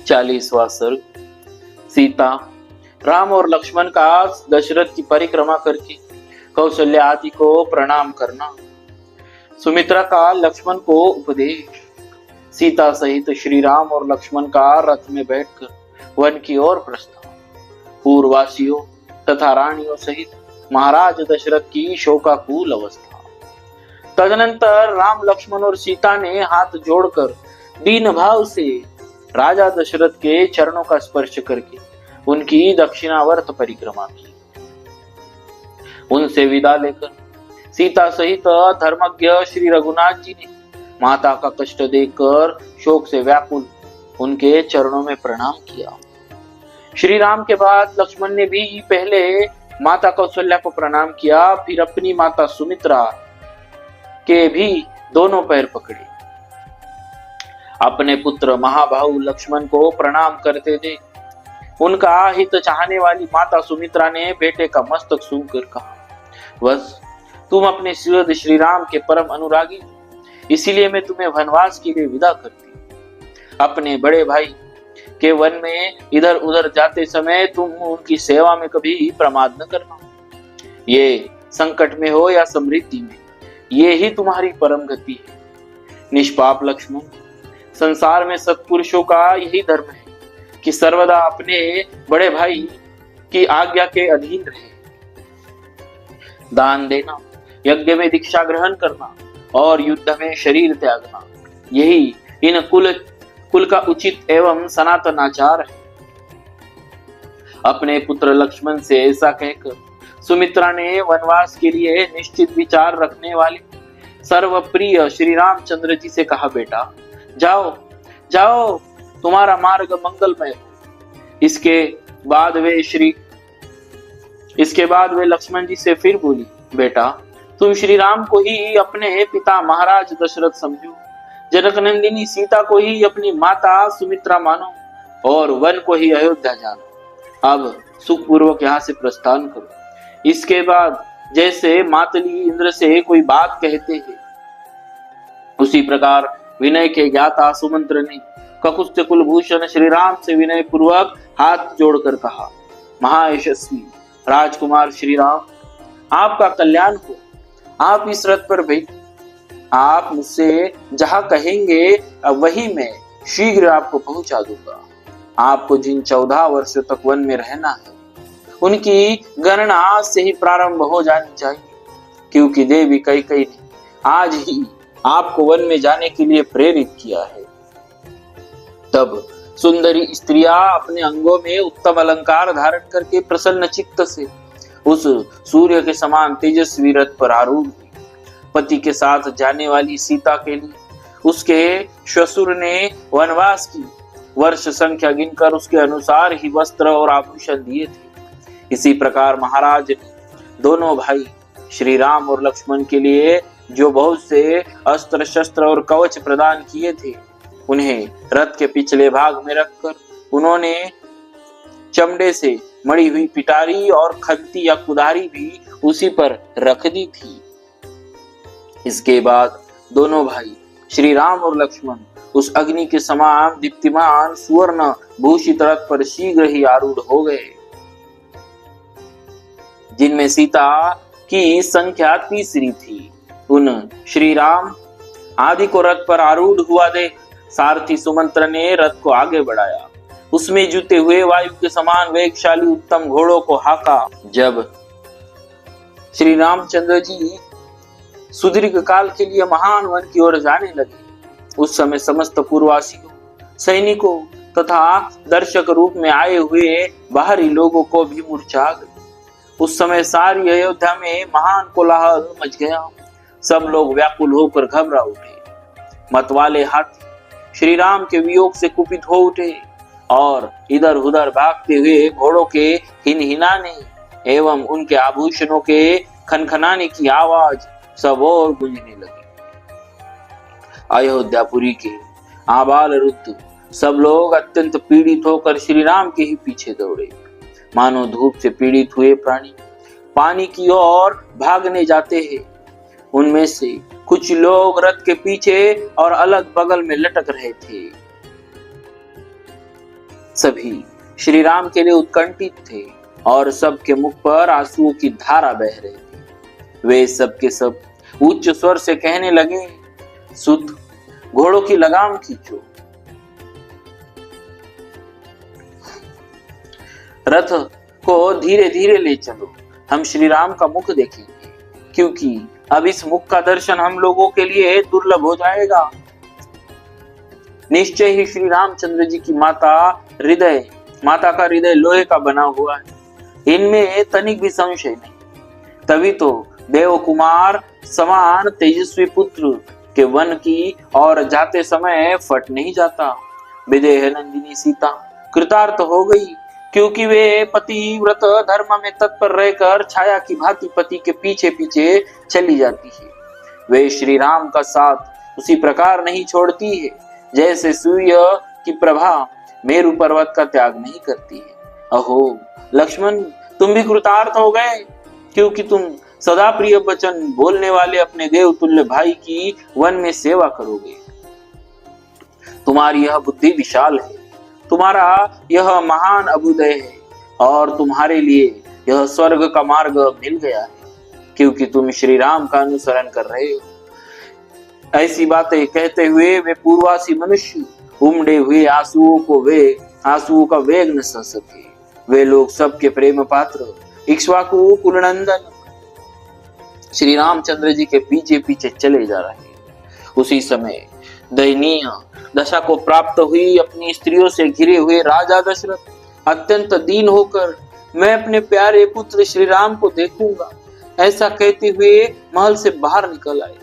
40वां सर्ग। सीता, राम और लक्ष्मण का दशरथ की परिक्रमा करके कौशल्या आदि को प्रणाम करना। सुमित्रा का लक्ष्मण को उपदेश। सीता सहित श्री राम और लक्ष्मण का रथ में बैठकर वन की ओर प्रस्थान। पूर्ववासियों तथा रानियों सहित महाराज दशरथ की शोकाकुल अवस्था। तदनंतर राम लक्ष्मण और सीता ने हाथ जोड़कर दीन भाव से राजा दशरथ के चरणों का स्पर्श करके उनकी दक्षिणावर्त परिक्रमा की। उनसे विदा लेकर सीता सहित धर्मज्ञ श्री रघुनाथ जी ने माता का कष्ट देखकर शोक से व्याकुल उनके चरणों में प्रणाम किया। श्री राम के बाद लक्ष्मण ने भी पहले माता कौशल्या को प्रणाम किया, फिर अपनी माता सुमित्रा के भी दोनों पैर पकड़े। अपने पुत्र महाबाहु लक्ष्मण को प्रणाम करते देख उनका हित चाहने वाली माता सुमित्रा ने बेटे का मस्तक सूंघकर कहा, बस तुम अपने सुहृद श्री राम के परम अनुरागी, इसीलिए मैं तुम्हें वनवास के लिए विदा करती। अपने बड़े भाई के वन में इधर उधर जाते समय तुम उनकी सेवा में कभी प्रमाद न करना। ये संकट में हो या समृद्धि में, ये ही तुम्हारी परम गति है। निष्पाप लक्ष्मण, संसार में सत्पुरुषों का यही धर्म है कि सर्वदा अपने बड़े भाई की आज्ञा के अधीन रहे। दान देना, यज्ञ में दीक्षा ग्रहण करना और युद्ध में शरीर त्यागना, यही इन कुल का उचित एवं सनातन आचार है। अपने पुत्र लक्ष्मण से ऐसा कहकर सुमित्रा ने वनवास के लिए निश्चित विचार रखने वाले सर्वप्रिय श्री रामचंद्र जी से कहा, बेटा जाओ जाओ, तुम्हारा मार्ग मंगलमय हो। इसके बाद वे लक्ष्मण जी से फिर बोली, बेटा तुम श्री राम को ही अपने पिता महाराज दशरथ समझो, जनक नंदिनी सीता को ही अपनी माता सुमित्रा मानो और वन को ही अयोध्या जानो। अब सुखपूर्वक यहाँ से प्रस्थान करो। इसके बाद जैसे मातली इंद्र से कोई बात कहते हैं, उसी प्रकार विनय के ज्ञाता सुमंत्र ने ककुत्स्थ्य कुलभूषण श्री राम से विनय पूर्वक हाथ जोड़कर कहा, महायशस्वी राजकुमार श्री राम, आपका कल्याण हो। आप इस रथ पर बैठे, आप मुझसे जहां कहेंगे वही मैं शीघ्र आपको पहुंचा दूंगा। आपको जिन 14 वर्षों तक वन में रहना है, उनकी गणना आज से ही प्रारंभ हो जानी चाहिए, क्योंकि देवी कैकेयी ने आज ही आपको वन में जाने के लिए प्रेरित किया है। तब सुंदरी स्त्रियां अपने अंगों में उत्तम अलंकार धारण करके प्रसन्न चित्त से उस सूर्य के समान तेजस्वी रथ पर आरूढ़ हुई। पति के साथ जाने वाली सीता के लिए उसके ससुर ने वनवास की वर्ष संख्या गिनकर उसके अनुसार ही वस्त्र और आभूषण दिए थे। इसी प्रकार महाराज ने दोनों भाई श्री राम और लक्ष्मण के लिए जो बहुत से अस्त्र शस्त्र और कवच प्रदान किए थे, उन्हें रथ के पिछले भाग में रखकर उन्होंने चमड़े से मड़ी हुई पिटारी और खंती या कुदारी भी उसी पर रख दी थी। इसके बाद दोनों भाई श्री राम और लक्ष्मण उस अग्नि के समान दीप्तिमान सुवर्ण भूषित रथ पर शीघ्र ही आरूढ़ हो गए, जिनमें सीता की संख्या तीसरी थी। उन श्री राम आदि को रथ पर आरूढ़ हुआ देख सारथी सुमंत्र ने रथ को आगे बढ़ाया। उसमें जुते हुए वायु के समान वेगशाली उत्तम घोड़ों को हाका। जब श्री रामचंद्र जी सुदीर्घ काल के लिए महान वन की ओर जाने लगे, उस समय समस्त पूर्ववासियों, सैनिकों तथा दर्शक रूप में आए हुए बाहरी लोगों को भी मूर्छा आ गई। उस समय सारी अयोध्या में महान कोलाहल मच गया। सब लोग व्याकुल होकर घबरा उठे। मतवाले हाथी श्री राम के वियोग से कुपित हो उठे और इधर उधर भागते हुए घोड़ों के हिनहिनाने एवं उनके आभूषणों के खनखनाने की आवाज सब और गूंजने लगी। अयोध्यापुरी के आबाल वृद्ध सब लोग अत्यंत पीड़ित होकर श्री राम के ही पीछे दौड़े, मानो धूप से पीड़ित हुए प्राणी पानी की ओर भागने जाते हैं। उनमें से कुछ लोग रथ के पीछे और अलग बगल में लटक रहे थे। सभी श्री राम के लिए उत्कंठित थे और सबके मुख पर आंसुओं की धारा बह रही थी। वे सब के सब उच्च स्वर से कहने लगे, सुत, घोड़ों की लगाम खींचो, रथ को धीरे धीरे ले चलो, हम श्री राम का मुख देखेंगे, क्योंकि अब इस मुख का दर्शन हम लोगों के लिए दुर्लभ हो जाएगा। निश्चय ही श्री रामचंद्र जी की माता का हृदय लोहे का बना हुआ है, इनमें तनिक भी संशय नहीं। तभी तो देव कुमार समान तेजस्वी पुत्र के वन की और जाते समय फट नहीं जाता। विदेह नंदिनी सीता कृतार्थ हो गई, क्योंकि वे पतिव्रत धर्म में तत्पर रहकर छाया की भांति पति के पीछे पीछे चली जाती है। वे श्री राम का साथ उसी प्रकार नहीं छोड़ती है जैसे सूर्य की प्रभा मेरु पर्वत का त्याग नहीं करती है। अहो लक्ष्मण, तुम भी कृतार्थ हो गए, क्योंकि तुम सदा प्रिय वचन बोलने वाले अपने देवतुल्य भाई की वन में सेवा करोगे। तुम्हारी यह बुद्धि विशाल है, तुम्हारा यह महान अभ्युदय है, और तुम्हारे लिए यह स्वर्ग का मार्ग मिल गया है, क्योंकि तुम श्री राम का अनुसरण कर रहे हो। ऐसी बातें कहते हुए वे पूर्वासी मनुष्य उमड़े हुए आंसुओं का वेग न सह सके। वे लोग सबके प्रेम पात्र इक्ष्वाकु कुलनंदन श्री रामचंद्र जी के पीछे पीछे चले जा रहे हैं। उसी समय दयनीय दशा को प्राप्त हुई अपनी स्त्रियों से घिरे हुए राजा दशरथ अत्यंत दीन होकर, मैं अपने प्यारे पुत्र श्री राम को देखूंगा, ऐसा कहते हुए महल से बाहर निकल आए।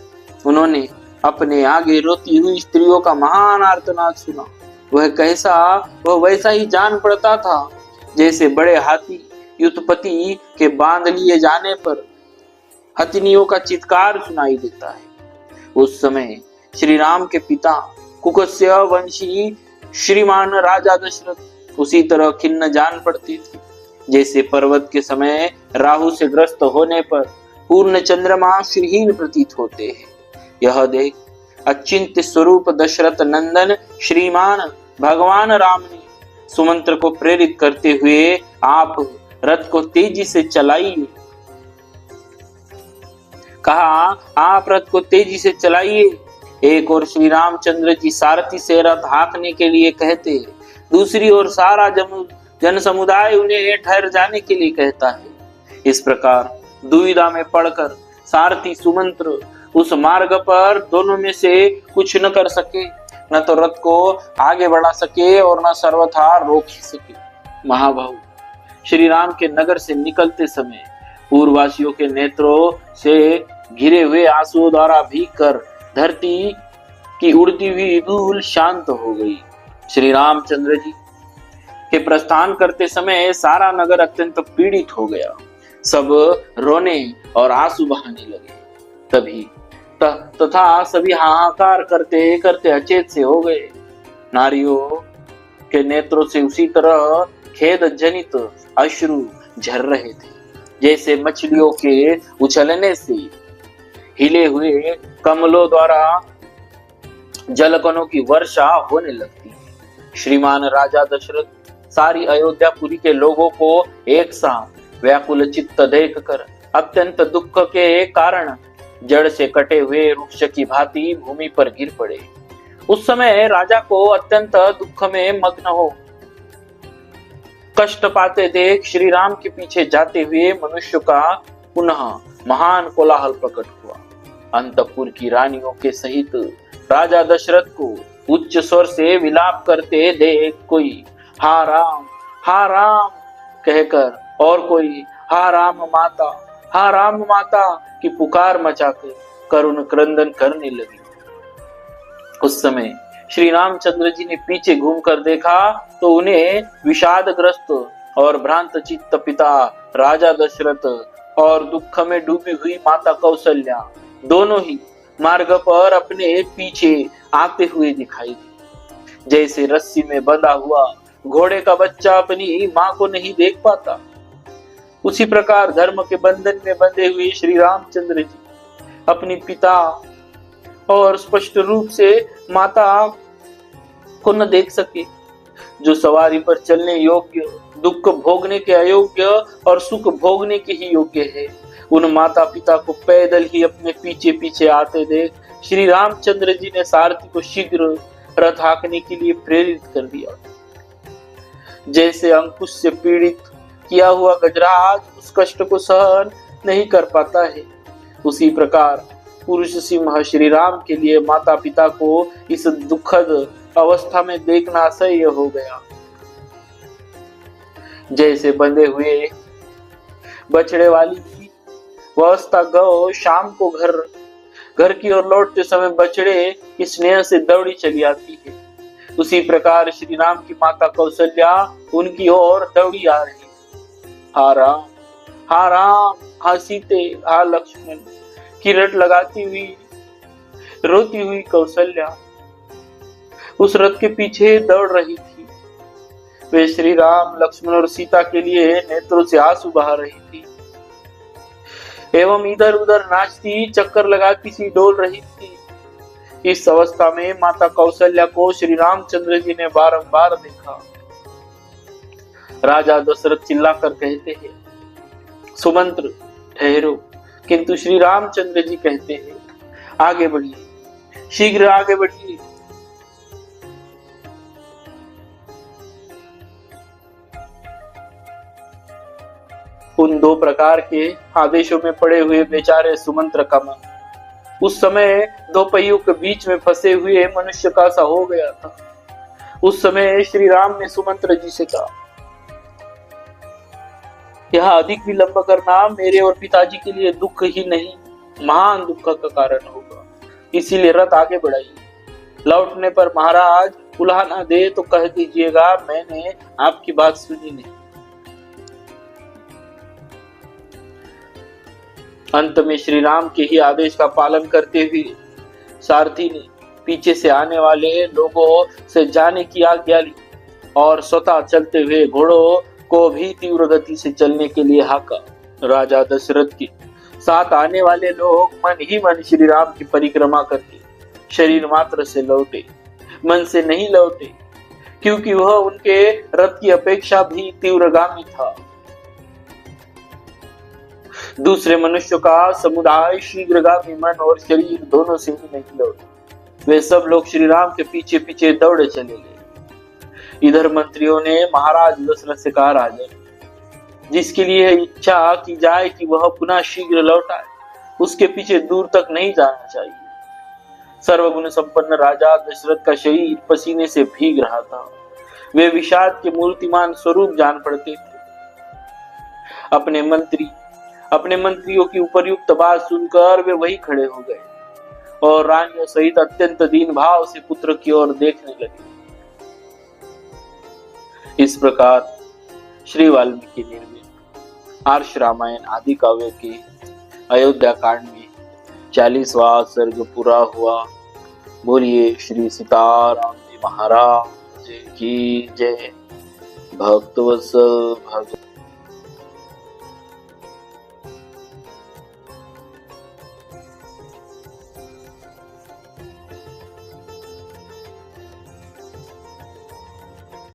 उन्होंने अपने आगे रोती हुई स्त्रियों का महान आर्तनाद सुना। वह वैसा ही जान पड़ता था जैसे बड़े हाथी युद्धपति के बांध लिए जाने पर हथिनियों का चित्कार सुनाई देता है। उस समय श्री राम के पिता कुकस्य वंशी श्रीमान राजा दशरथ उसी तरह खिन्न जान पड़ती थी जैसे पर्वत के समय राहु से ग्रस्त होने पर पूर्ण चंद्रमा श्रीहीन प्रतीत होते हैं। यह देख अचिंत्य स्वरूप दशरथ नंदन श्रीमान भगवान राम ने सुमंत्र को प्रेरित करते हुए, आप रथ को तेजी से चलाइए, कहा, आप रथ को तेजी से चलाइए। एक और श्री रामचंद्र जी सारथी से रथ हाँकने के लिए कहते, दूसरी ओर सारा जन समुदाय उन्हें ठहर जाने के लिए कहता है। इस प्रकार दुविधा में पड़कर सारथी सुमंत्र उस मार्ग पर दोनों में से कुछ न कर सके, न तो रथ को आगे बढ़ा सके और न सर्वथा रोक सके। महाभाव श्री राम के नगर से निकलते समय पूर्ववासियों के नेत्रों से घिरे हुए आंसुओं द्वारा भीग कर धरती की उड़ती हुई धूल शांत हो गई। श्री रामचंद्र जी के प्रस्थान करते समय सारा नगर अत्यंत पीड़ित हो गया। सब रोने और आंसू बहाने लगे। तभी तथा सभी हाहाकार करते करते अचेत से हो गए। नारियों के नेत्रों से उसी तरह खेद जनित अश्रु झर रहे थे जैसे मछलियों के उछलने से हिले हुए कमलों द्वारा जलकणों की वर्षा होने लगती है। श्रीमान राजा दशरथ सारी अयोध्यापुरी के लोगों को एक साथ व्याकुल चित्त देखकर अत्यंत दुख के कारण जड़ से कटे हुए वृक्ष की भांति भूमि पर गिर पड़े। उस समय राजा को अत्यंत दुख में मग्न हो कष्ट पाते देख श्री राम के पीछे जाते हुए मनुष्य का पुनः महान कोलाहल प्रकट हुआ। अंतपुर की रानियों के सहित राजा दशरथ को उच्च स्वर से विलाप करते देख कोई हा राम कहकर और कोई हा राम माता की पुकार मचाकर करुण क्रंदन करने लगी। उस समय श्री रामचंद्र जी ने पीछे घूमकर देखा तो उन्हें विषादग्रस्त और भ्रांत चित्त पिता राजा दशरथ और दुख में डूबी हुई माता कौशल्या दोनों ही मार्ग पर अपने पीछे आते हुए दिखाई दी। जैसे रस्सी में बंधा हुआ घोड़े का बच्चा अपनी मां को नहीं देख पाता, उसी प्रकार धर्म के बंधन में बंधे हुए श्री रामचंद्र जी अपनी पिता और स्पष्ट रूप से माता को न देख सके। जो सवारी पर चलने योग्य, दुख भोगने के अयोग्य और सुख भोगने के ही योग्य है, उन माता पिता को पैदल ही अपने पीछे पीछे आते देख श्री रामचंद्र जी ने सारथी को शीघ्र रथ हाँकने के लिए प्रेरित कर दिया। जैसे अंकुश से पीड़ित किया हुआ गजराज उस कष्ट को सहन नहीं कर पाता है, उसी प्रकार पुरुष सिंह श्री राम के लिए माता पिता को इस दुखद अवस्था में देखना असह्य हो गया। जैसे बंधे हुए बछड़े वाली अवस्था गौ शाम को घर की ओर लौटते समय बछड़े की स्नेह से दौड़ी चली आती है, उसी प्रकार श्री राम की माता कौशल्या उनकी ओर दौड़ी आ रही। हा राम, हा राम, हा सीते, हा लक्ष्मण की रट लगाती हुई रोती हुई कौशल्या उस रथ के पीछे दौड़ रही थी। वे श्री राम, लक्ष्मण और सीता के लिए नेत्रों से आंसू बहा रही थी एवं इधर उधर नाचती चक्कर लगाती सी डोल रही थी। इस अवस्था में माता कौशल्या को श्री रामचंद्र जी ने बारंबार देखा। राजा दशरथ चिल्लाकर कहते हैं, सुमंत्र ठहरो, किंतु श्री रामचंद्र जी कहते हैं, आगे बढ़िए, शीघ्र आगे बढ़िए। उन दो प्रकार के आदेशों में पड़े हुए बेचारे सुमंत्र का मन उस समय दो पहियों के बीच में फंसे हुए मनुष्य का सा हो गया था। उस समय श्री राम ने सुमंत्र जी से कहा, यह अधिक विलंब करना मेरे और पिताजी के लिए दुख ही नहीं, महान दुख का कारण होगा, इसीलिए रथ आगे बढ़ाइए। लौटने पर महाराज बुला ना दे तो कह दीजिएगा मैंने आपकी बात सुनी नहीं। अंत में श्री राम के ही आदेश का पालन करते हुए सारथी ने पीछे से आने वाले लोगों से जाने की आज्ञा ली और स्वतः चलते हुए घोड़ों को भी तीव्र गति से चलने के लिए हाका। राजा दशरथ के साथ आने वाले लोग मन ही मन श्री राम की परिक्रमा करके शरीर मात्र से लौटे, मन से नहीं लौटे, क्योंकि वह उनके रथ की अपेक्षा भी तीव्रगामी था। दूसरे मनुष्य का समुदाय शीघ्रगामी मन और शरीर दोनों से ही नहीं लौटे। वे सब लोग श्री राम के पीछे पीछे दौड़े चले गए। इधर मंत्रियों ने महाराज दशरथ से कहा, राजन, जिसके लिए इच्छा की जाए कि वह पुनः शीघ्र लौट आए, उसके पीछे दूर तक नहीं जाना चाहिए। सर्वगुण संपन्न राजा दशरथ का शरीर पसीने से भीग रहा था। वे विषाद के मूर्तिमान स्वरूप जान पड़ते थे। अपने मंत्रियों की उपर्युक्त बात सुनकर वे वही खड़े हो गए और रानियों सहित अत्यंत दीन भाव से पुत्र की ओर देखने लगे। इस प्रकार श्री वाल्मीकि निर्मित आर्ष रामायण आदि काव्य के अयोध्या कांड में 40वां सर्ग पूरा हुआ। बोलिए श्री सीताराम जी महाराज की जय। भक्तवत्सल भगवान